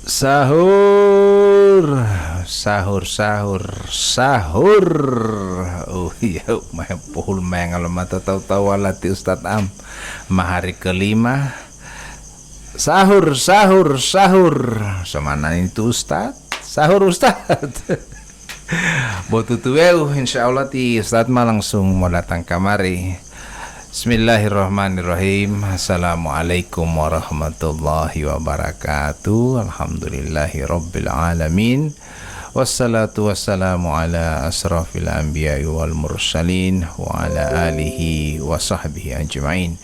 Sahur, sahur, sahur, sahur. Oh iya, mah pohul mengal mata tahu-tahu alati Ustaz Am. Mahari kelima. Sahur, sahur, sahur. Semana itu Ustaz? Sahur Ustaz. Botutuweu insyaallah ti Ustaz mah langsung mau datang kamari. Bismillahirrahmanirrahim. Assalamualaikum warahmatullahi wabarakatuh. Alhamdulillahi rabbil alamin. Wassalatu wassalamu ala asrafil anbiya wal mursalin wa ala alihi wa sahbihi ajma'in.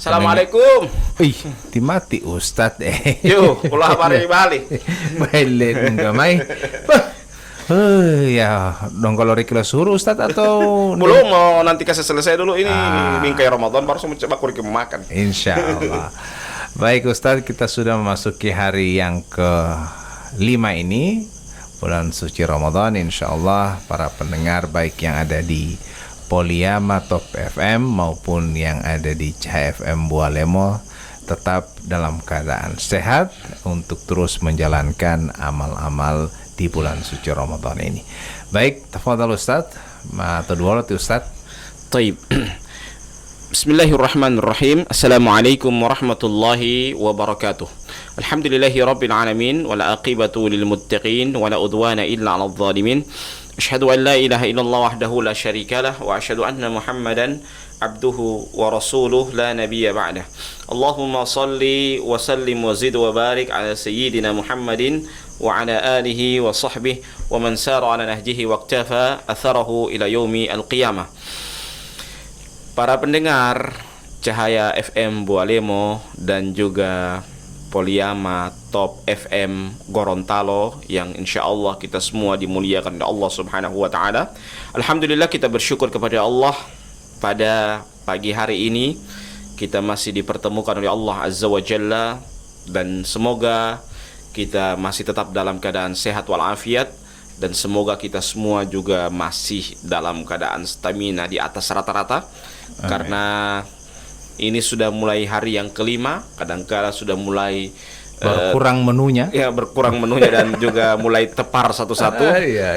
Assalamualaikum. Ih, timati Ustaz Yo, ulah pare balik. Balik enggak mai. Ya, dong kalau Rikila suruh Ustaz atau Belum, mau nanti kasih selesai dulu ini bingkai Ramadan baru saya coba kuriki makan. Insya Allah. Baik Ustaz, kita sudah memasuki hari yang ke-5 ini, bulan suci Ramadan. Insya Allah para pendengar baik yang ada di Poliama Top FM maupun yang ada di CHFM Bualemo tetap dalam keadaan sehat untuk terus menjalankan amal-amal di bulan suci Ramadan ini. Baik, tafadhal Ustaz. Matadwala Ustaz. Taib. Bismillahirrahmanirrahim. Assalamualaikum warahmatullahi wabarakatuh. Alhamdulillahi rabbil alamin wal aqibatu lil muttaqin wala udwana illa 'alal zalimin. Asyhadu an la ilaha illallah wahdahu la syarikalah wa asyhadu anna Muhammadan abduhu wa rasuluh la nabiyya ba'dah. Allahumma salli wa sallim wa zid wa barik ala sayyidina Muhammadin wa ala alihi wa sahbihi wa man sara ala nahjihi wa iktafa atharahu ila yaumi al-qiyamah. Para pendengar Cahaya FM Bualemo dan juga Poliama Top FM Gorontalo yang insyaallah kita semua dimuliakan oleh Allah Subhanahu wa taala. Alhamdulillah kita bersyukur kepada Allah pada pagi hari ini kita masih dipertemukan oleh Allah Azza wa Jalla dan semoga kita masih tetap dalam keadaan sehat walafiat dan semoga kita semua juga masih dalam keadaan stamina di atas rata-rata. Amin. Karena ini sudah mulai hari yang kelima, kadang-kala sudah mulai berkurang menunya. Ya, berkurang menunya dan juga mulai tepar satu-satu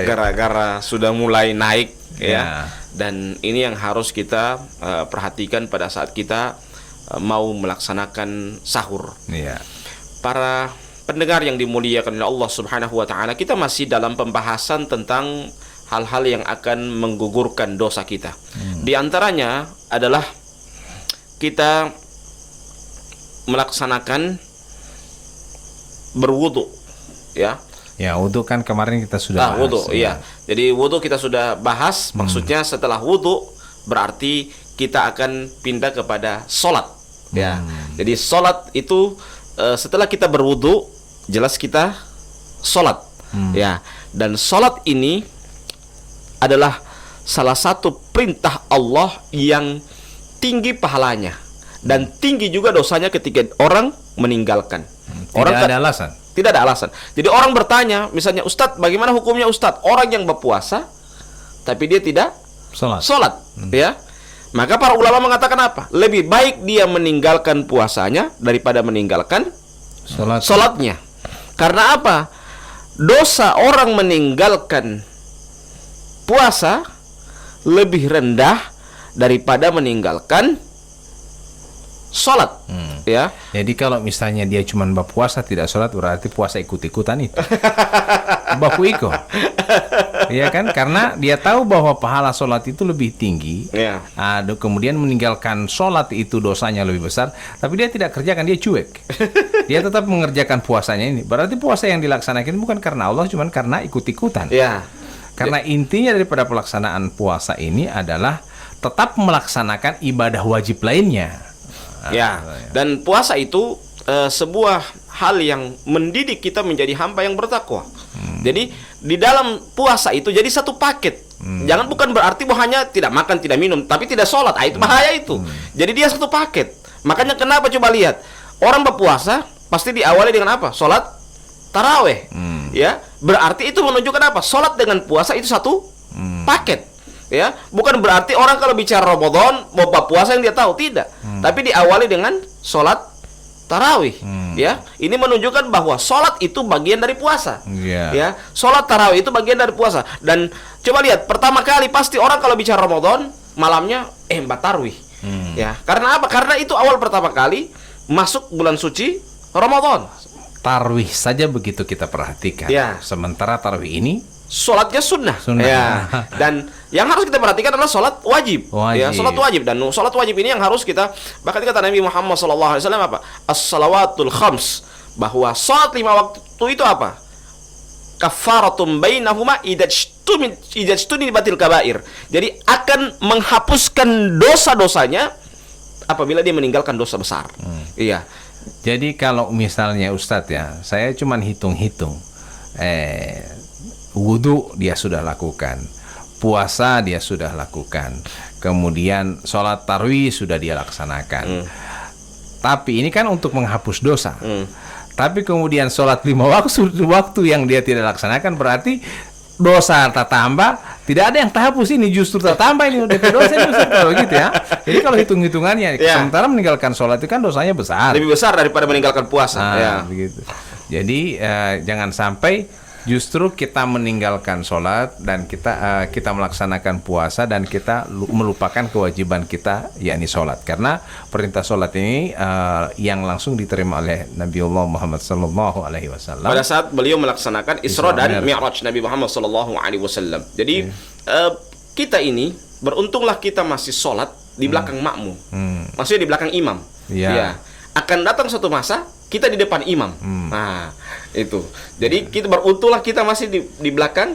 gara-gara sudah mulai naik ya. Dan ini yang harus kita perhatikan pada saat kita mau melaksanakan sahur. Iya. Para pendengar yang dimuliakan oleh Allah Subhanahu wa taala, kita masih dalam pembahasan tentang hal-hal yang akan menggugurkan dosa kita. Di antaranya adalah kita melaksanakan berwudu, ya. Ya, wudu kan kemarin kita sudah bahas. Wudu, iya. Jadi wudu kita sudah bahas, maksudnya setelah wudu berarti kita akan pindah kepada sholat, ya. Jadi sholat itu setelah kita berwudu, jelas kita sholat, ya. Dan sholat ini adalah salah satu perintah Allah yang tinggi pahalanya dan tinggi juga dosanya ketika orang meninggalkan. Tidak ada alasan. Tidak ada alasan. Jadi orang bertanya, misalnya, Ustadz, bagaimana hukumnya Ustadz? Orang yang berpuasa tapi dia tidak sholat, ya. Maka para ulama mengatakan apa? Lebih baik dia meninggalkan puasanya daripada meninggalkan sholatnya. Karena apa? Dosa orang meninggalkan puasa lebih rendah daripada meninggalkan sholat, ya. Jadi kalau misalnya dia cuma berpuasa tidak sholat berarti puasa ikut-ikutan itu. Baku iko. Iya kan? Karena dia tahu bahwa pahala sholat itu lebih tinggi. Ya. Kemudian meninggalkan sholat itu dosanya lebih besar, tapi dia tidak kerjakan, dia cuek. Dia tetap mengerjakan puasanya ini. Berarti puasa yang dilaksanakan bukan karena Allah, cuma karena ikut-ikutan. Ya. Karena intinya daripada pelaksanaan puasa ini adalah tetap melaksanakan ibadah wajib lainnya. Ya, dan puasa itu sebuah hal yang mendidik kita menjadi hamba yang bertakwa. Jadi di dalam puasa itu jadi satu paket. Jangan bukan berarti bahwa hanya tidak makan, tidak minum, tapi tidak sholat. Itu bahaya itu. Jadi dia satu paket. Makanya kenapa coba lihat orang berpuasa pasti diawali dengan apa? Sholat taraweh. Ya, berarti itu menunjukkan apa? Sholat dengan puasa itu satu paket. Ya, bukan berarti orang kalau bicara Ramadan mau puasa yang dia tahu, tidak. Tapi diawali dengan sholat tarawih. Ya, ini menunjukkan bahwa sholat itu bagian dari puasa. Iya. Ya, sholat tarawih itu bagian dari puasa. Dan coba lihat, pertama kali pasti orang kalau bicara Ramadan malamnya mbak tarawih. Ya, karena apa? Karena itu awal pertama kali masuk bulan suci Ramadan. Tarawih saja begitu kita perhatikan. Ya. Sementara tarawih ini Sholatnya sunnah. Sunnah. Ya. Dan yang harus kita perhatikan adalah sholat wajib. Ya, sholat wajib. Dan sholat wajib ini yang harus kita, bahkan kata Nabi Muhammad SAW apa? As-salawatul khams. Bahwa sholat 5 waktu itu apa? Kafaratum bainahuma idajtuni batil kabair. Jadi akan menghapuskan dosa-dosanya apabila dia meninggalkan dosa besar. Iya. Jadi kalau misalnya Ustadz ya, saya cuman hitung-hitung, wudu dia sudah lakukan, puasa dia sudah lakukan, kemudian sholat tarawih sudah dia laksanakan. Tapi ini kan untuk menghapus dosa. Tapi kemudian sholat 5 waktu yang dia tidak laksanakan, berarti dosa tambah, tidak ada yang terhapus, ini justru tambah ini udah dosa ini Ustaz, kalau gitu ya. Jadi kalau hitung-hitungannya, sementara meninggalkan sholat itu kan dosanya besar. Lebih besar daripada meninggalkan puasa. Begitu. Jadi jangan sampai justru kita meninggalkan sholat dan kita melaksanakan puasa dan kita melupakan kewajiban kita, yakni sholat. Karena perintah sholat ini yang langsung diterima oleh Nabiullah Muhammad Sallallahu Alaihi Wasallam pada saat beliau melaksanakan Isra dan Mi'raj Nabi Muhammad Sallallahu Alaihi Wasallam. Jadi kita ini beruntunglah kita masih sholat di belakang makmum, maksudnya di belakang imam. Ya. Akan datang suatu masa kita di depan imam. Nah, itu. Jadi kita beruntunglah kita masih di belakang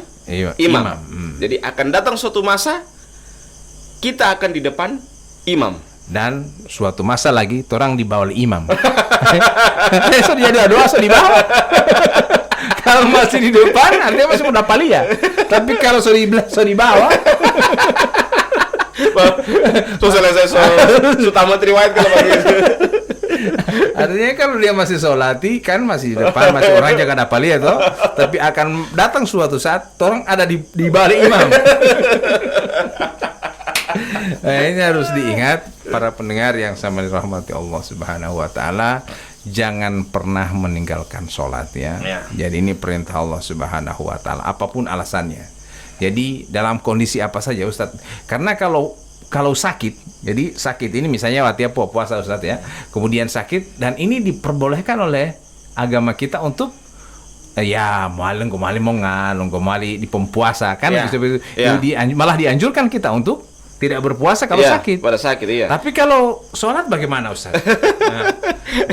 imam. Jadi akan datang suatu masa kita akan di depan imam. Dan suatu masa lagi orang di bawah imam. So dia doa so di bawah. Kalau masih di depan artinya masih udah pali ya. Tapi kalau so di bawah so selesai so tamat riwayat kalau begitu. Artinya kalau dia masih sholati kan masih di depan, masih orang jaga dapali ya toh. Tapi akan datang suatu saat orang ada di balik imam. Nah, ini harus diingat para pendengar yang sama dirahmati Allah Subhanahu wa taala, jangan pernah meninggalkan sholat ya. Jadi ini perintah Allah Subhanahu wa taala apapun alasannya. Jadi dalam kondisi apa saja Ustadz. Karena kalau sakit, jadi sakit ini misalnya waktu puasa Ustadz ya, kemudian sakit dan ini diperbolehkan oleh agama kita untuk malah di pempuasa kan malah dianjurkan kita untuk tidak berpuasa kalau sakit. Pada sakit iya. Tapi kalau sholat bagaimana Ustaz?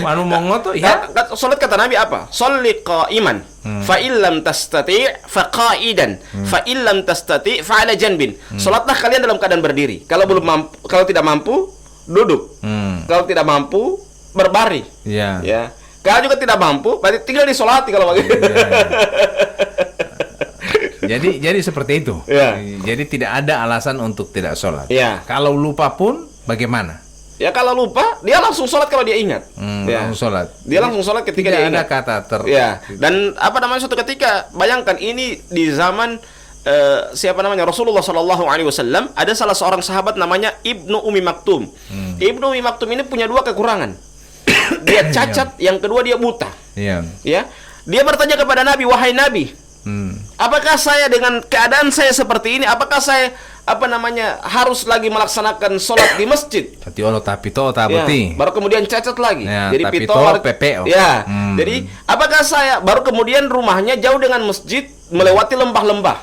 Anu mongo tuh ya. Sholat kata Nabi apa? Sholli qa'iman. Fa illam tastati' fa qa'idan. Fa illam tastati' fa 'ala janbin. Sholatlah kalian dalam keadaan berdiri. Kalau tidak mampu duduk. Kalau tidak mampu berbaring. Iya. Ya. Kalau juga tidak mampu, berarti tinggal disolati kalau begitu. Jadi seperti itu. Jadi tidak ada alasan untuk tidak sholat. Kalau lupa pun bagaimana? Ya kalau lupa, dia langsung sholat kalau dia ingat. Langsung sholat. Dia langsung sholat ketika dia ingat. Tidak ada kata Dan suatu ketika, bayangkan ini di zaman Rasulullah Sallallahu Alaihi Wasallam, ada salah seorang sahabat namanya Ibnu Umi Maktum. Ibnu Umi Maktum ini punya 2 kekurangan. Dia cacat, yang kedua dia buta. Ya. Dia bertanya kepada Nabi, wahai Nabi, apakah saya dengan keadaan saya seperti ini, apakah saya harus lagi melaksanakan sholat di masjid? Baru kemudian cacat lagi. Jadi Jadi apakah saya baru kemudian rumahnya jauh dengan masjid, melewati lembah-lembah?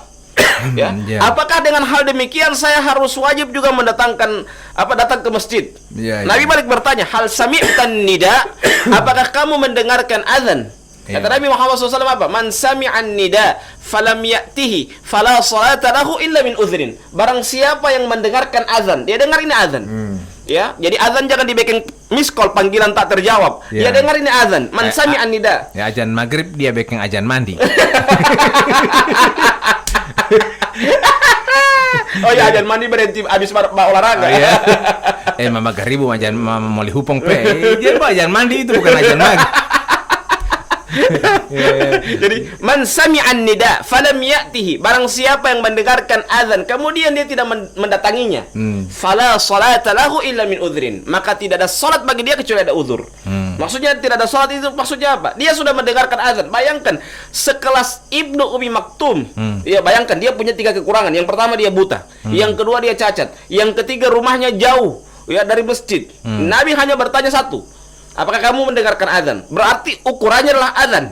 Apakah dengan hal demikian saya harus wajib juga datang ke masjid? Nabi balik bertanya, hal sami'tan nida? Apakah kamu mendengarkan azan? Kata Nabi Muhammad SAW apa? Man sami'an nida falam ya'tihi fala salata lahu illa min udhrin. Barang siapa yang mendengarkan azan, dia dengar ini azan. Ya, jadi azan jangan dibikin miss call, panggilan tak terjawab. Dia dengar ini azan. Man sami'an nida. Ya, azan maghrib dia bikin azan mandi. Oh ya, azan mandi berhenti habis olahraga. Mama garibu azan mama mau lihupong pe. Dia azan mandi itu bukan azan maghrib. Jadi man sami'an nida falam ya'tihi, barang siapa yang mendengarkan azan kemudian dia tidak mendatanginya, fala salata lahu illa min udhrin, maka tidak ada salat bagi dia kecuali ada uzur. Maksudnya tidak ada sholat itu maksudnya apa? Dia sudah mendengarkan azan. Bayangkan sekelas Ibnu Umi Maktum. Ya, bayangkan dia punya 3 kekurangan. Yang pertama dia buta, yang kedua dia cacat, yang ketiga rumahnya jauh ya dari masjid. Nabi hanya bertanya satu, apakah kamu mendengarkan azan? Berarti ukurannya adalah azan.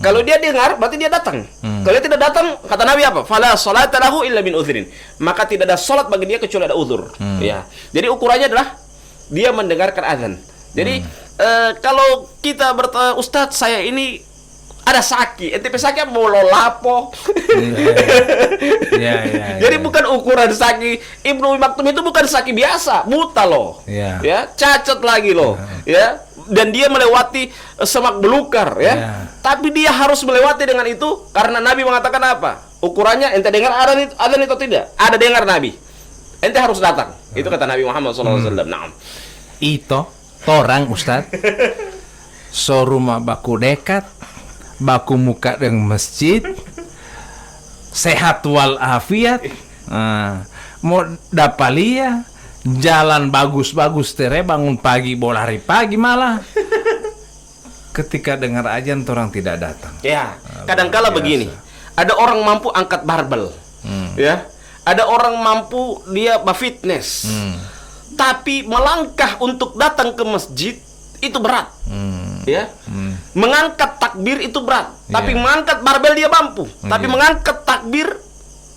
Kalau dia dengar, berarti dia datang. Kalau dia tidak datang, kata Nabi apa? Fala sholata lahu illa min udhrin. Maka tidak ada sholat bagi dia kecuali ada uzur. Ya. Jadi ukurannya adalah dia mendengarkan azan. Jadi kalau kita bertanya, Ustadz saya ini ada saki, ente pesaki mau lo lapo. Jadi bukan ukuran saki Ibnu Maktum itu bukan saki biasa, buta loh. Ya, cacat lagi loh. Ya, dan dia melewati semak belukar ya. Tapi dia harus melewati dengan itu karena Nabi mengatakan apa? Ukurannya ente dengar azan itu tidak? Ada dengar Nabi. Ente harus datang. Itu kata Nabi Muhammad SAW. Naam. Itu orang Ustaz. So rumah baku dekat, baku muka dengan masjid, sehat walafiat, mau dapalia, jalan bagus-bagus tere, bangun pagi bola hari pagi malah. Ketika dengar azan orang tidak datang. Ya, kadangkala begini. Ada orang mampu angkat barbel. Ya. Ada orang mampu dia fitness. Tapi melangkah untuk datang ke masjid itu berat. Ya. Mengangkat takbir itu berat. Tapi mengangkat barbel dia mampu. Tapi mengangkat takbir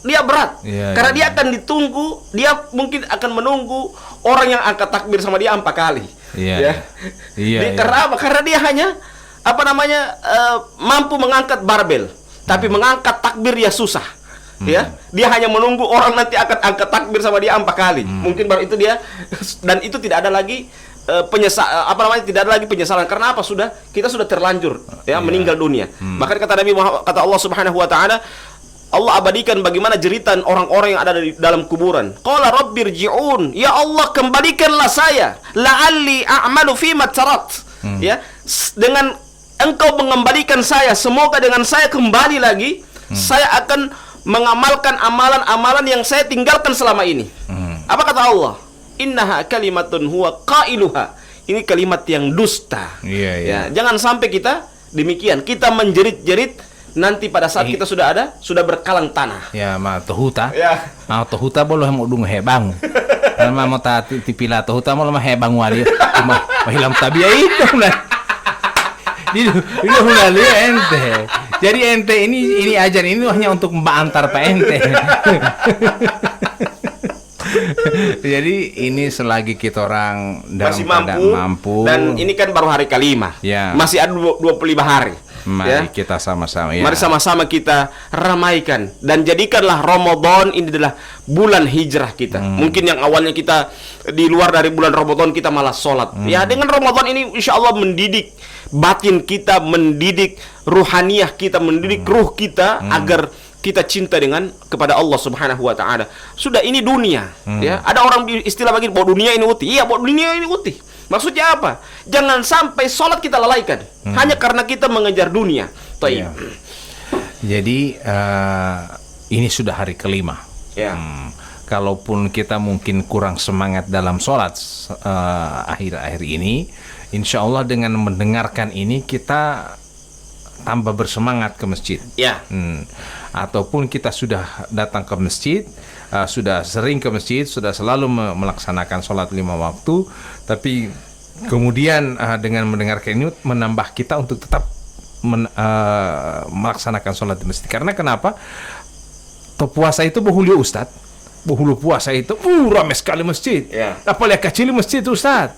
dia berat. Karena dia akan ditunggu, dia mungkin akan menunggu orang yang angkat takbir sama dia 4 kali. Karena apa? Karena dia hanya mampu mengangkat barbel, tapi mengangkat takbir dia susah. Ya, dia hanya menunggu orang nanti akan angkat takbir sama dia 4 kali. Mungkin baru itu dia, dan itu tidak ada lagi tidak ada lagi penyesalan. Karena apa? Kita sudah terlanjur ya meninggal dunia. Bahkan kata Nabi Muhammad, kata Allah Subhanahu wa taala, Allah abadikan bagaimana jeritan orang-orang yang ada di dalam kuburan. Qala rabbirji'un, ya Allah kembalikanlah saya, la'alli a'malu fima tarat. Ya, dengan Engkau mengembalikan saya, semoga dengan saya kembali lagi, saya akan mengamalkan amalan-amalan yang saya tinggalkan selama ini. Apa kata Allah? Innaha kalimatun huwa qailuha. Ini kalimat yang dusta. Ya, jangan sampai kita demikian. Kita menjerit-jerit nanti pada saat kita sudah berkalang tanah. Ya, ma tohuta. Ya. Ma tohuta boleh mau dung hebang. Karena mau tipila tohuta mau mah hebang wali. Hilang tabiat itu lah. Itu ente. Jadi ente ini ajan ini hanya untuk antar Pak ente. Jadi ini selagi kita orang masih mampu dan ini kan baru hari kelima. Masih ada 25 hari. Mari kita sama-sama Mari sama-sama kita ramaikan dan jadikanlah Ramadan ini adalah bulan hijrah kita. Mungkin yang awalnya kita di luar dari bulan Ramadan kita malah sholat. Ya, dengan Ramadan ini insya Allah mendidik batin kita, mendidik ruhaniyah kita, mendidik ruh kita agar kita cinta kepada Allah Subhanahu wa taala. Sudah ini dunia, ya. Ada orang istilah bagi bahwa dunia ini uti. Iya, bahwa dunia ini uti. Maksudnya apa? Jangan sampai sholat kita lalaikan hanya karena kita mengejar dunia. Iya. Jadi ini sudah hari kelima. Kalaupun kita mungkin kurang semangat dalam sholat akhir-akhir ini, insya Allah dengan mendengarkan ini kita tambah bersemangat ke masjid. Ataupun kita sudah datang ke masjid, sudah sering ke masjid, sudah selalu melaksanakan sholat 5 waktu, tapi kemudian dengan mendengarkan ini menambah kita untuk tetap melaksanakan sholat di masjid. Karena kenapa? Puasa itu bohulio Ustad. Bohulu puasa itu ramai sekali masjid. Apalagi kecil masjid Ustad.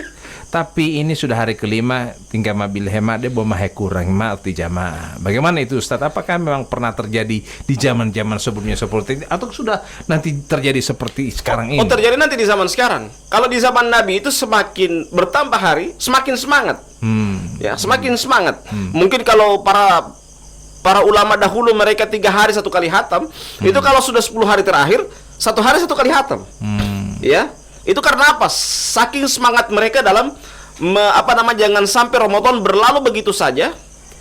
Tapi ini sudah hari kelima, tinggal mobil hemat dia bawa kurang mati jamaah. Bagaimana itu Ustaz? Apakah memang pernah terjadi di zaman-zaman sebelumnya seperti ini, atau sudah nanti terjadi seperti sekarang ini? Terjadi nanti di zaman sekarang. Kalau di zaman Nabi itu semakin bertambah hari, semakin semangat. Ya, semakin semangat. Mungkin kalau para ulama dahulu mereka 3 hari 1 kali hatam, itu kalau sudah 10 hari terakhir, 1 hari 1 kali hatam. Ya. Itu karena apa? Saking semangat mereka dalam jangan sampai Ramadan berlalu begitu saja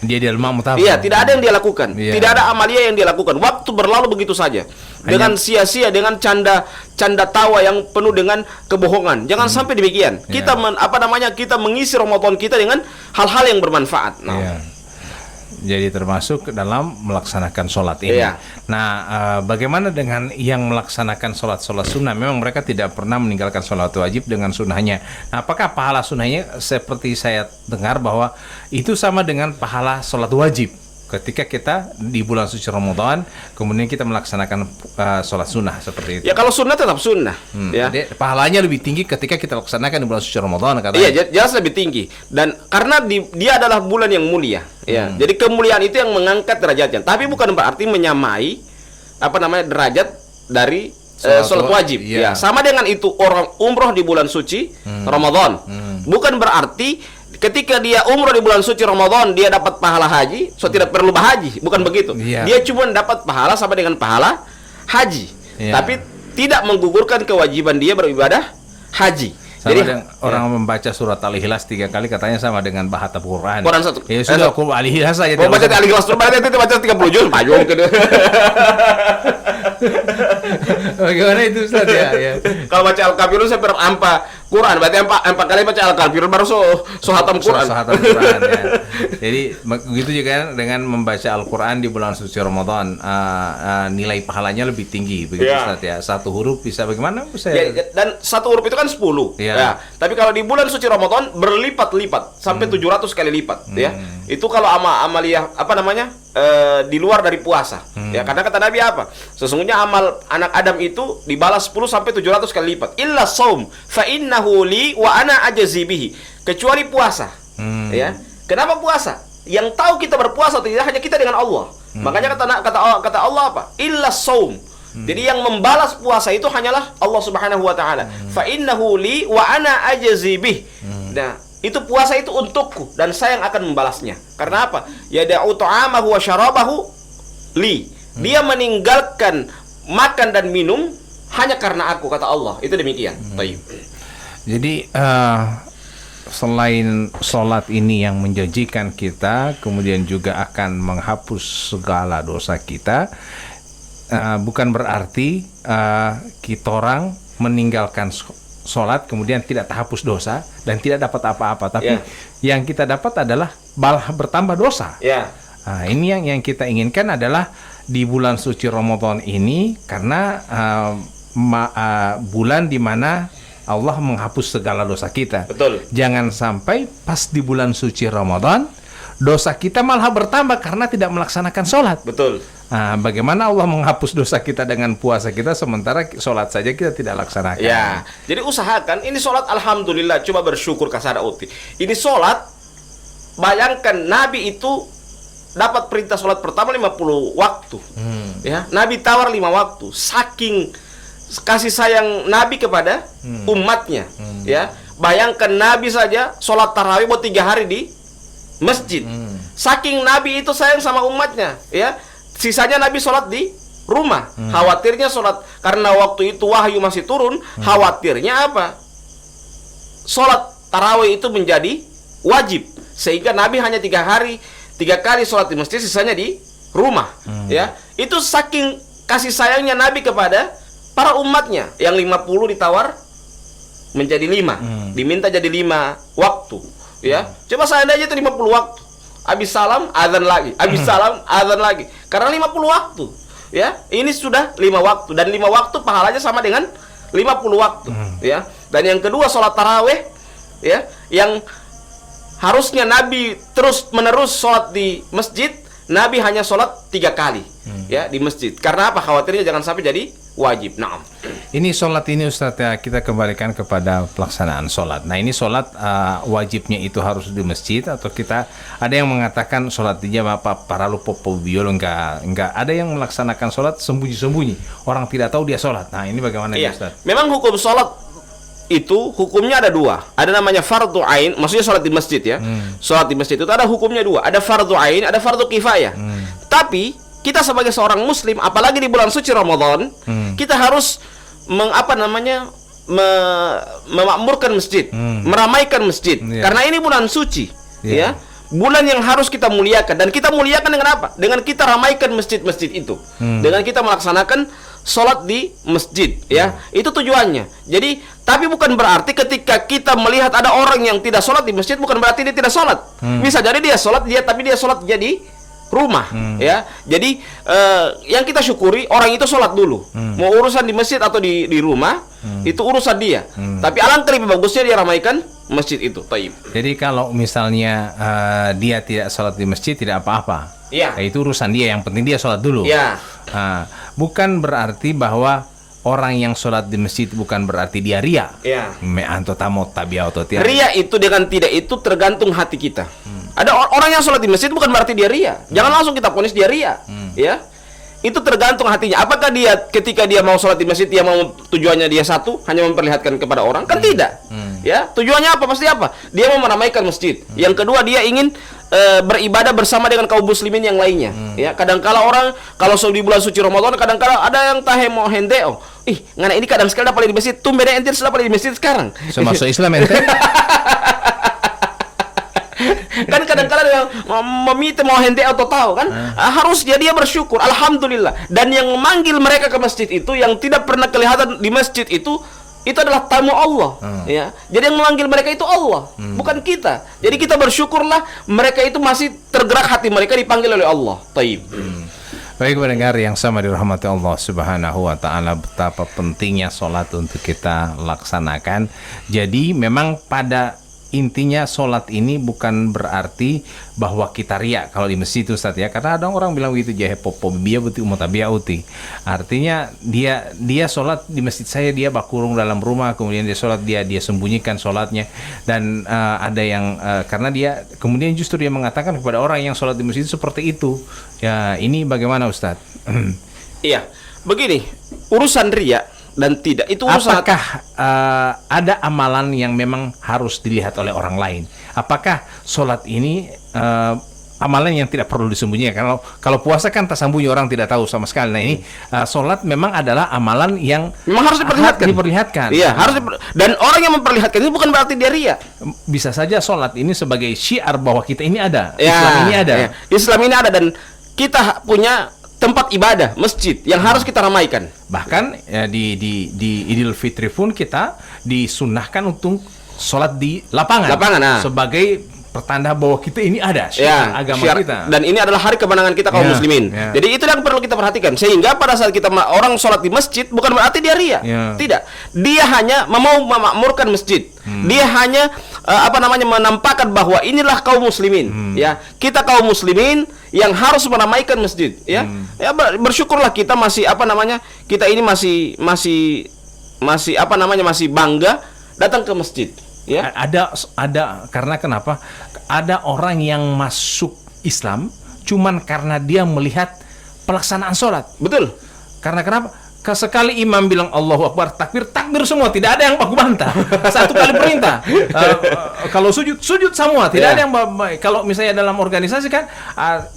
Dia di rumah mutafaq. Iya, tidak ada yang dia lakukan. Iya. Tidak ada amalia yang dia lakukan. Waktu berlalu begitu saja. Dengan sia-sia, dengan canda tawa yang penuh dengan kebohongan. Jangan sampai demikian. Kita kita mengisi Ramadan kita dengan hal-hal yang bermanfaat. Nah, Iya. Jadi termasuk dalam melaksanakan sholat ini. Iya. Nah, bagaimana dengan yang melaksanakan sholat sunnah? Memang mereka tidak pernah meninggalkan sholat wajib dengan sunnahnya. Nah, apakah pahala sunnahnya seperti saya dengar bahwa itu sama dengan pahala sholat wajib? Ketika kita di bulan suci Ramadan, kemudian kita melaksanakan sholat sunnah seperti itu. ya kalau sunnah tetap sunnah. Ya. Jadi pahalanya lebih tinggi ketika kita laksanakan di bulan suci Ramadan katanya. Iya, jelas lebih tinggi. Dan karena dia adalah bulan yang mulia, ya. Jadi kemuliaan itu yang mengangkat derajatnya. Tapi bukan berarti menyamai derajat dari sholat wajib. Iya. Ya, sama dengan itu orang umroh di bulan suci Ramadan. Bukan berarti ketika dia umroh di bulan suci Ramadan dia dapat pahala haji, tidak perlu berhaji, bukan begitu. Iya. Dia cuma dapat pahala sama dengan pahala haji. Iya. Tapi tidak menggugurkan kewajiban dia beribadah haji. Sama Jadi dengan orang membaca surat Al-Ikhlas 3 kali katanya sama dengan bahatam Quran. Quran satu. Ya sudah, aku Al-Ikhlas saja. Mau baca Al-Ikhlas terus berarti itu baca 30 juz, payung gitu. Bagaimana itu Ustaz ya? Kalau baca Al-Kafirun saya ampa Quran, berarti empat kali baca Al-Kafirun baru hatam Quran. Hatam Quran ya. Jadi begitu juga dengan membaca Al-Quran di bulan suci Ramadan, nilai pahalanya lebih tinggi begitu Ya. Ustaz ya. Satu huruf bisa bagaimana? Bisa Ya, dan satu huruf itu kan 10. Iya. Ya. Tapi kalau di bulan suci Ramadan berlipat-lipat sampai 700 kali lipat, ya. Itu kalau amaliyah di luar dari puasa. Ya, karena kata Nabi apa? Sesungguhnya amal anak Adam itu dibalas 10 sampai 700 kali lipat. Illa shaum fa innahu li wa ana ajzi bihi. Kecuali puasa. Ya. Kenapa puasa? Yang tahu kita berpuasa tidak hanya kita dengan Allah. Makanya kata Allah apa? Illa shaum. Jadi yang membalas puasa itu hanyalah Allah Subhanahu wa taala. Fa innahu li wa ana ajzi bih. Nah, itu puasa itu untukku dan saya yang akan membalasnya. Karena apa? Yada'u ta'amahu wa syarabahu li. Dia meninggalkan makan dan minum hanya karena aku, kata Allah. Itu demikian. Baik. Jadi selain sholat ini yang menjanjikan kita, kemudian juga akan menghapus segala dosa kita, bukan berarti kita orang meninggalkan sholat kemudian tidak terhapus dosa dan tidak dapat apa-apa. Tapi yang kita dapat adalah malah bertambah dosa. Ya. Nah, ini yang kita inginkan adalah di bulan suci Ramadan ini, karena bulan di mana Allah menghapus segala dosa kita. Betul. Jangan sampai pas di bulan suci Ramadan dosa kita malah bertambah karena tidak melaksanakan sholat. Betul. Nah, bagaimana Allah menghapus dosa kita dengan puasa kita sementara sholat saja kita tidak laksanakan? Ya. Jadi usahakan ini sholat, alhamdulillah, coba bersyukur kasada uti. Ini sholat, bayangkan Nabi itu dapat perintah sholat pertama 50 waktu. Ya, Nabi tawar 5 waktu. Saking kasih sayang Nabi kepada umatnya. Ya, bayangkan Nabi saja sholat tarawih buat 3 hari di masjid. Saking Nabi itu sayang sama umatnya, ya. Sisanya Nabi sholat di rumah. Khawatirnya sholat, karena waktu itu wahyu masih turun. Khawatirnya apa? Sholat tarawih itu menjadi wajib, sehingga Nabi hanya 3 kali sholat di masjid, sisanya di rumah. Ya, itu saking kasih sayangnya Nabi kepada para umatnya. Yang 50 ditawar menjadi 5, diminta jadi 5 waktu. Ya, coba seandainya itu 50 waktu, habis salam azan lagi, habis salam azan lagi, karena 50 waktu. Ya, ini sudah 5 waktu, dan 5 waktu pahalanya sama dengan 50 waktu. Ya, dan yang kedua sholat taraweh, ya, yang harusnya Nabi terus menerus sholat di masjid, Nabi hanya sholat 3 kali ya di masjid. Karena apa? Khawatirnya jangan sampai jadi wajib. Nah, ini sholat ini Ustaz ya, kita kembalikan kepada pelaksanaan sholat. Nah, ini sholat wajibnya itu harus di masjid, atau kita ada yang mengatakan sholat di jamaah para lupa biolo, enggak ada yang melaksanakan sholat sembunyi-sembunyi, orang tidak tahu dia sholat. Nah, ini bagaimana iya. Ustaz? Memang hukum sholat itu hukumnya ada 2. Ada namanya fardu ain, maksudnya sholat di masjid ya. Sholat di masjid itu ada hukumnya 2. Ada fardu ain, ada fardu kifayah. Tapi kita sebagai seorang muslim, apalagi di bulan suci Ramadan, kita harus memakmurkan masjid, meramaikan masjid. Karena ini bulan suci, ya. bulan yang harus kita muliakan. Dan kita muliakan dengan apa? Dengan kita ramaikan masjid-masjid itu. Dengan kita melaksanakan sholat di masjid, ya. Itu tujuannya. Jadi, tapi bukan berarti ketika kita melihat ada orang yang tidak sholat di masjid, bukan berarti dia tidak sholat. Bisa jadi dia sholat, tapi dia sholat jadi rumah, ya. Jadi yang kita syukuri orang itu sholat dulu. Mau urusan di masjid atau di rumah, itu urusan dia. Tapi alangkah lebih bagusnya dia ramaikan masjid itu. Taib. Jadi kalau misalnya dia tidak sholat di masjid tidak apa-apa. Iya. Itu urusan dia. Yang penting dia sholat dulu. Iya. Bukan berarti bahwa orang yang sholat di masjid bukan berarti dia ria. Iya. Me anto tamo tabiau atau tiada. Ria itu dengan tidak itu tergantung hati kita. Ada orang yang sholat di masjid bukan berarti dia ria. Jangan langsung kita vonis dia ria, ya. Itu tergantung hatinya. Apakah dia ketika dia mau sholat di masjid dia mau tujuannya dia satu hanya memperlihatkan kepada orang? Kan tidak. Ya, tujuannya apa? Pasti apa? Dia mau meramaikan masjid. Yang kedua dia ingin beribadah bersama dengan kaum muslimin yang lainnya. Ya, kadang-kala orang kalau di bulan suci Ramadan kadang-kala ada yang tahe mau hendeo. Ngana ini kadang sekali dapat di masjid, tumben ente sudah di masjid sekarang. Masuk Islam ente. Kan kadang-kadang yang meminta mau hente atau tahu kan, harus dia bersyukur, alhamdulillah. Dan yang memanggil mereka ke masjid itu yang tidak pernah kelihatan di masjid itu adalah tamu Allah, ya. Jadi yang memanggil mereka itu Allah, bukan kita. Jadi kita bersyukurlah mereka itu masih tergerak hati mereka dipanggil oleh Allah. Taib. Baik pendengar yang sama dirahmati Allah Subhanahu wa taala, betapa pentingnya sholat untuk kita laksanakan. Jadi memang pada intinya sholat ini bukan berarti bahwa kita riak kalau di masjid itu Ustaz, ya. Karena ada orang bilang begitu, jahe popo biya buti umat uti. Artinya dia sholat di masjid saya, dia bakurung dalam rumah, kemudian dia sholat, dia sembunyikan sholatnya. Dan ada yang karena dia kemudian justru dia mengatakan kepada orang yang sholat di masjid seperti itu. Ya, ini bagaimana Ustaz? Iya, begini, urusan riak dan tidak itu urusan. Apakah ada amalan yang memang harus dilihat oleh orang lain? Apakah sholat ini amalan yang tidak perlu disembunyikan? Kalau puasa kan tak sembunyi, orang tidak tahu sama sekali. Nah ini sholat memang adalah amalan yang memang harus diperlihatkan. Iya, dan orang yang memperlihatkan itu bukan berarti dia ria. Bisa saja sholat ini sebagai syiar bahwa kita ini ada, ya, Islam ini ada. Ya. Islam ini ada dan kita punya tempat ibadah, masjid yang harus kita ramaikan. Bahkan ya, di Idul Fitri pun kita disunnahkan untuk sholat di lapangan. Sebagai pertanda bahwa kita ini ada syiar agama kita. Dan ini adalah hari kemenangan kita kaum muslimin. Jadi itu yang perlu kita perhatikan. Sehingga pada saat kita orang sholat di masjid bukan berarti dia ria. Tidak. Dia hanya mau memakmurkan masjid. Dia hanya menampakkan bahwa inilah kaum muslimin. Ya, kita kaum muslimin yang harus meramaikan masjid. Ya, bersyukurlah kita masih kita ini masih bangga datang ke masjid. Ya. Ada karena kenapa? Ada orang yang masuk Islam cuman karena dia melihat pelaksanaan sholat. Betul. Karena kenapa? Sekali imam bilang Allahu Akbar, takbir semua, tidak ada yang baku bantah. Satu kali perintah. Kalau sujud semua, tidak ada yang kalau misalnya dalam organisasi kan,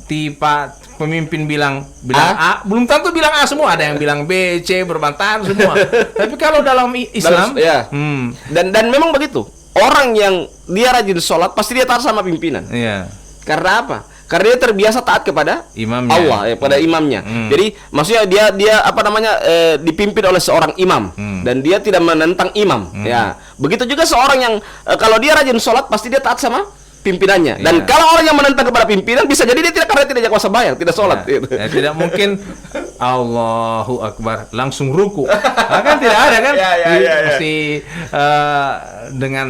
tiba pemimpin bilang A, belum tentu bilang A semua, ada yang bilang B, C, berbantahan semua. Tapi kalau dalam Islam, dan memang begitu. Orang yang dia rajin sholat pasti dia taat sama pimpinan. Karena apa? Karena dia terbiasa taat kepada imamnya. Allah, pada imamnya. Jadi maksudnya dia dipimpin oleh seorang imam dan dia tidak menentang imam. Ya, begitu juga seorang yang kalau dia rajin sholat pasti dia taat sama pimpinannya. Dan kalau orang yang menentang kepada pimpinan bisa jadi dia karena tidak kuasa bayar, tidak sholat. Tidak mungkin Allahu Akbar langsung ruku. Kan tidak ada kan? Mesti dengan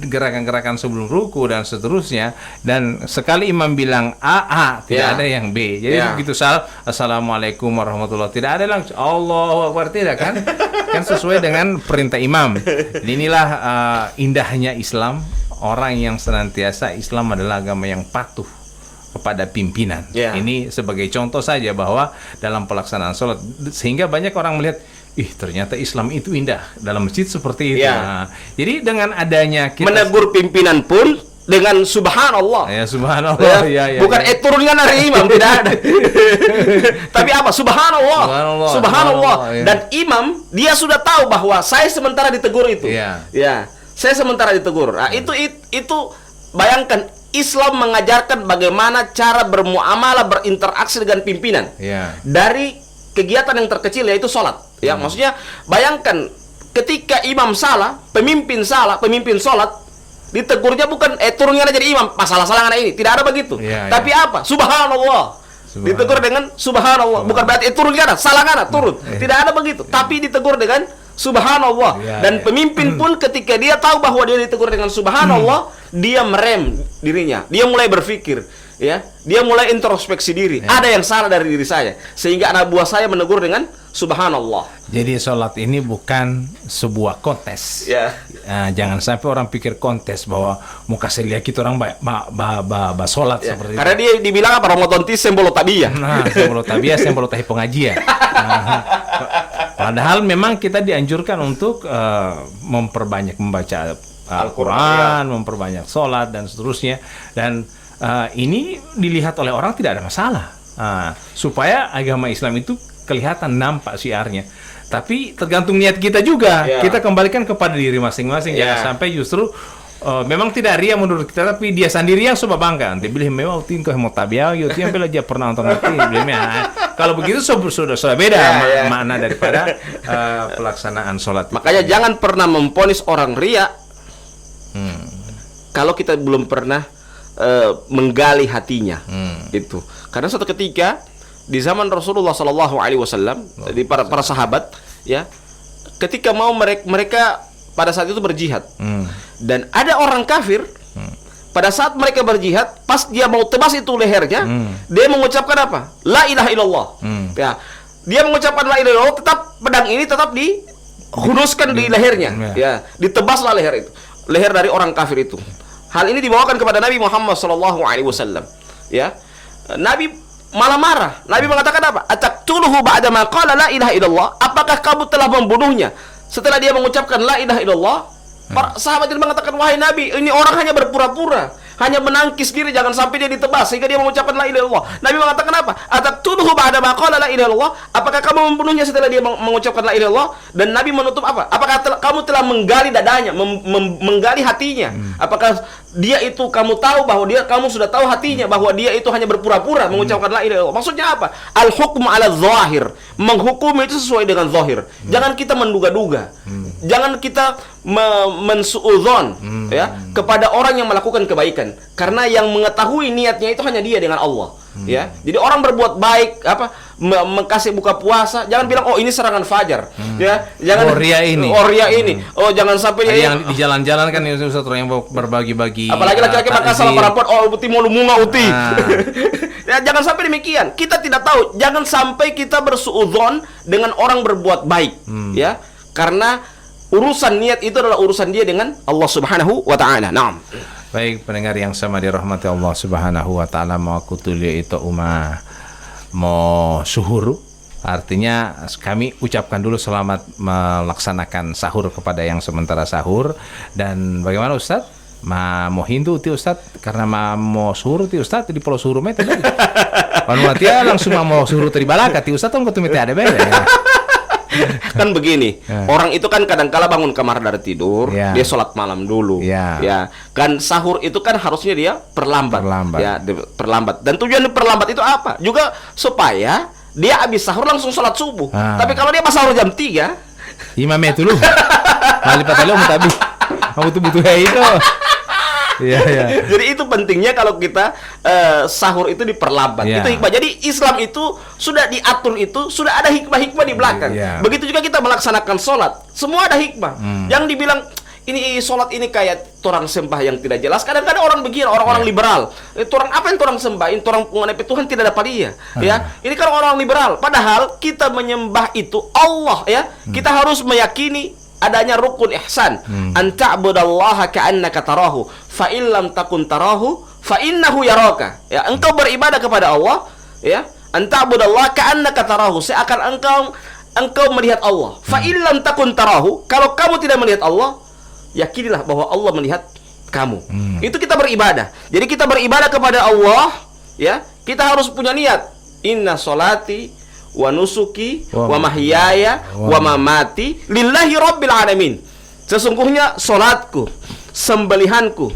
gerakan-gerakan sebelum ruku dan seterusnya. Dan sekali imam bilang A, tidak ada yang B. Jadi begitu Assalamualaikum warahmatullahi wabarakatuh, tidak ada langsung Allahu Akbar, tidak kan? Kan sesuai dengan perintah imam. Inilah indahnya Islam. Orang yang senantiasa Islam adalah agama yang patuh kepada pimpinan. Ini sebagai contoh saja bahwa dalam pelaksanaan sholat, sehingga banyak orang melihat, ternyata Islam itu indah dalam masjid seperti itu. Nah, jadi dengan adanya kita menegur pimpinan pun dengan subhanallah. Subhanallah. Bukan turunkan dari imam, tidak ada. Tapi apa? Subhanallah. Dan imam dia sudah tahu bahwa saya sementara ditegur itu. Saya sementara ditegur. Nah, itu bayangkan Islam mengajarkan bagaimana cara bermuamalah, berinteraksi dengan pimpinan. Ya. Dari kegiatan yang terkecil yaitu sholat. Ya, maksudnya bayangkan ketika imam salah, pemimpin sholat, ditegurnya bukan turunnya jadi imam, masalah-salah anak ini. Tidak ada begitu. Tapi apa? Subhanallah. Ditegur dengan subhanallah. Bukan berarti turun kana, salah kana, turun. Tidak ada begitu. Tapi ditegur dengan subhanallah. Dan pemimpin pun ketika dia tahu bahwa dia ditegur dengan subhanallah, dia merem dirinya. Dia mulai berpikir, ya. Dia mulai introspeksi diri. Ada yang salah dari diri saya, sehingga anak buah saya menegur dengan subhanallah. Jadi sholat ini bukan sebuah kontes. Ya. Jangan sampai orang pikir kontes bahwa muka lihat kita orang sholat seperti Karena itu. dia dibilang apa? Ramadan ti sembolo tabiyah. Nah, sembolo tabiyah, sembolo tahi pengajian. Padahal memang kita dianjurkan untuk memperbanyak membaca Al-Quran, memperbanyak sholat dan seterusnya. Dan ini dilihat oleh orang tidak ada masalah. Supaya agama Islam itu kelihatan, nampak siarnya. Tapi tergantung niat kita juga. Kita kembalikan kepada diri masing-masing. Jangan sampai justru memang tidak ria menurut kita, tapi dia sendiri yang coba bangga. Nanti bilih memang tingkah mau tabiah, yo tiang bela aja pernah nonton nanti. Kalau begitu sudah beda makna daripada pelaksanaan sholat. Makanya jangan pernah memponis orang ria kalau kita belum pernah menggali hatinya. Gitu. Karena suatu ketika di zaman Rasulullah SAW, di para sahabat, ya, ketika mau mereka pada saat itu berjihad, dan ada orang kafir, pada saat mereka berjihad, pas dia mau tebas itu lehernya, dia mengucapkan apa? La ilaha illallah. Ya, dia mengucapkan la ilaha illallah, tetap pedang ini tetap dihunuskan di lehernya, ya, ditebaslah leher dari orang kafir itu. Hal ini dibawakan kepada Nabi Muhammad SAW. Ya, Nabi malah marah. Nabi mengatakan apa? Ataqtuluhu ba'da ma qala la ilaha illallah? Apakah kamu telah membunuhnya setelah dia mengucapkan la ilaha illallah? Para sahabat itu mengatakan, wahai Nabi, ini orang hanya berpura-pura, hanya menangkis diri, jangan sampai dia ditebas sehingga dia mengucapkan la ilaha illallah. Nabi mengatakan apa? Ataqtuluhu ba'da ma qala la ilaha illallah? Apakah kamu membunuhnya setelah dia mengucapkan la ilaha illallah? Dan Nabi menutup apa? Apakah kamu telah menggali dadanya, menggali hatinya? Apakah dia itu kamu tahu bahwa kamu sudah tahu hatinya bahwa dia itu hanya berpura-pura mengucapkan la ilaha illallah? Maksudnya apa? Al-hukmu ala zahir. Menghukum itu sesuai dengan zahir. Jangan kita menduga-duga. Jangan kita mensuudzon ya kepada orang yang melakukan kebaikan, karena yang mengetahui niatnya itu hanya dia dengan Allah. Ya, jadi orang berbuat baik kasih buka puasa, jangan bilang oh ini serangan fajar. Ya, jangan ria ini. Oh jangan sampai yang di jalan-jalan kan itu satu yang berbagi-bagi. Apalagi laki-laki makan salah perempuan, oh uti mau lumunga uti. Ya, jangan sampai demikian. Kita tidak tahu. Jangan sampai kita bersuudzon dengan orang berbuat baik. Ya, karena urusan niat itu adalah urusan dia dengan Allah Subhanahu wa taala. Naam. Baik pendengar yang sama dirahmati Allah Subhanahu wa taala, mau kutulia itu mau suhur. Artinya kami ucapkan dulu selamat melaksanakan sahur kepada yang sementara sahur. Dan bagaimana Ustaz? Mau Hindu ti Ustaz, karena mau suhur ti Ustaz di Pulau Suhur mete. Panu atia langsung mau suhur ti balaka ti Ustaz tong kutu mete ada beda. Kan begini, orang itu kan kadang-kala bangun kamar dari tidur, dia sholat malam dulu, ya kan. Sahur itu kan harusnya dia perlambat. Ya, perlambat. Dan tujuan perlambat itu apa? Juga supaya dia habis sahur langsung sholat subuh. Tapi kalau dia pas sahur jam 3, imam itu lu, mali patalo mau tabi, mau butuh itu. Jadi itu pentingnya kalau kita sahur itu diperlambat. Itu hikmah. Jadi Islam itu sudah diatur, itu sudah ada hikmah-hikmah di belakang. Begitu juga kita melaksanakan sholat, semua ada hikmah. Yang dibilang ini sholat ini kayak torang sembah yang tidak jelas. Kadang-kadang orang begini, orang-orang liberal. Torang apa yang torang sembah? Ini torang menghadapi Tuhan tidak dapat dia. Ya, ini kan orang liberal. Padahal kita menyembah itu Allah. Ya, kita harus meyakini adanya rukun ihsan. Anta'budallaha ka'annaka tarahu, fa illam takun tarahu fa innahu yaraka. Ya, engkau beribadah kepada Allah, ya. Anta'budallaha ka'annaka tarahu, seakan engkau melihat Allah. Fa illam takun tarahu, kalau kamu tidak melihat Allah, yakinilah bahwa Allah melihat kamu. Itu kita beribadah. Jadi kita beribadah kepada Allah, ya. Kita harus punya niat. Inna sholati wa nusuki wa mahyaya wa mamati lillahi rabbil alamin. Sesungguhnya solatku, sembelihanku,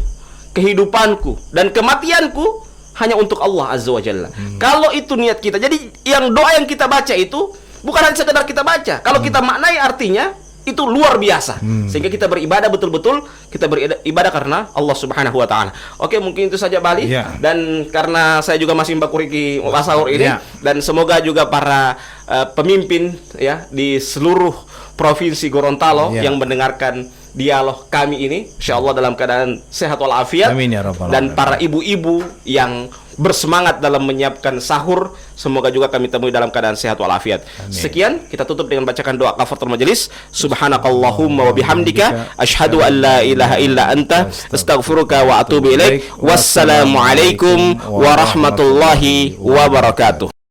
kehidupanku dan kematianku hanya untuk Allah Azza wa Jalla. Kalau itu niat kita. Jadi yang doa yang kita baca itu bukan hanya sekedar kita baca. Kalau kita maknai artinya itu luar biasa. Sehingga kita beribadah betul-betul, kita beribadah karena Allah Subhanahu wa taala. Oke, mungkin itu saja Bali. Dan karena saya juga masih membakuriki sahur ini dan semoga juga para pemimpin ya di seluruh provinsi Gorontalo yang mendengarkan dialog kami ini, insyaallah dalam keadaan sehat walafiat. Amin ya rabbal dan alamin. para ibu-ibu yang bersemangat dalam menyiapkan sahur, semoga juga kami temui dalam keadaan sehat walafiat. Sekian, kita tutup dengan bacakan doa kafaratul majelis. Subhanakallahumma wa bihamdika asyhadu an la ilaha illa anta astaghfiruka wa atubu ilaik. Wassalamualaikum warahmatullahi wabarakatuh.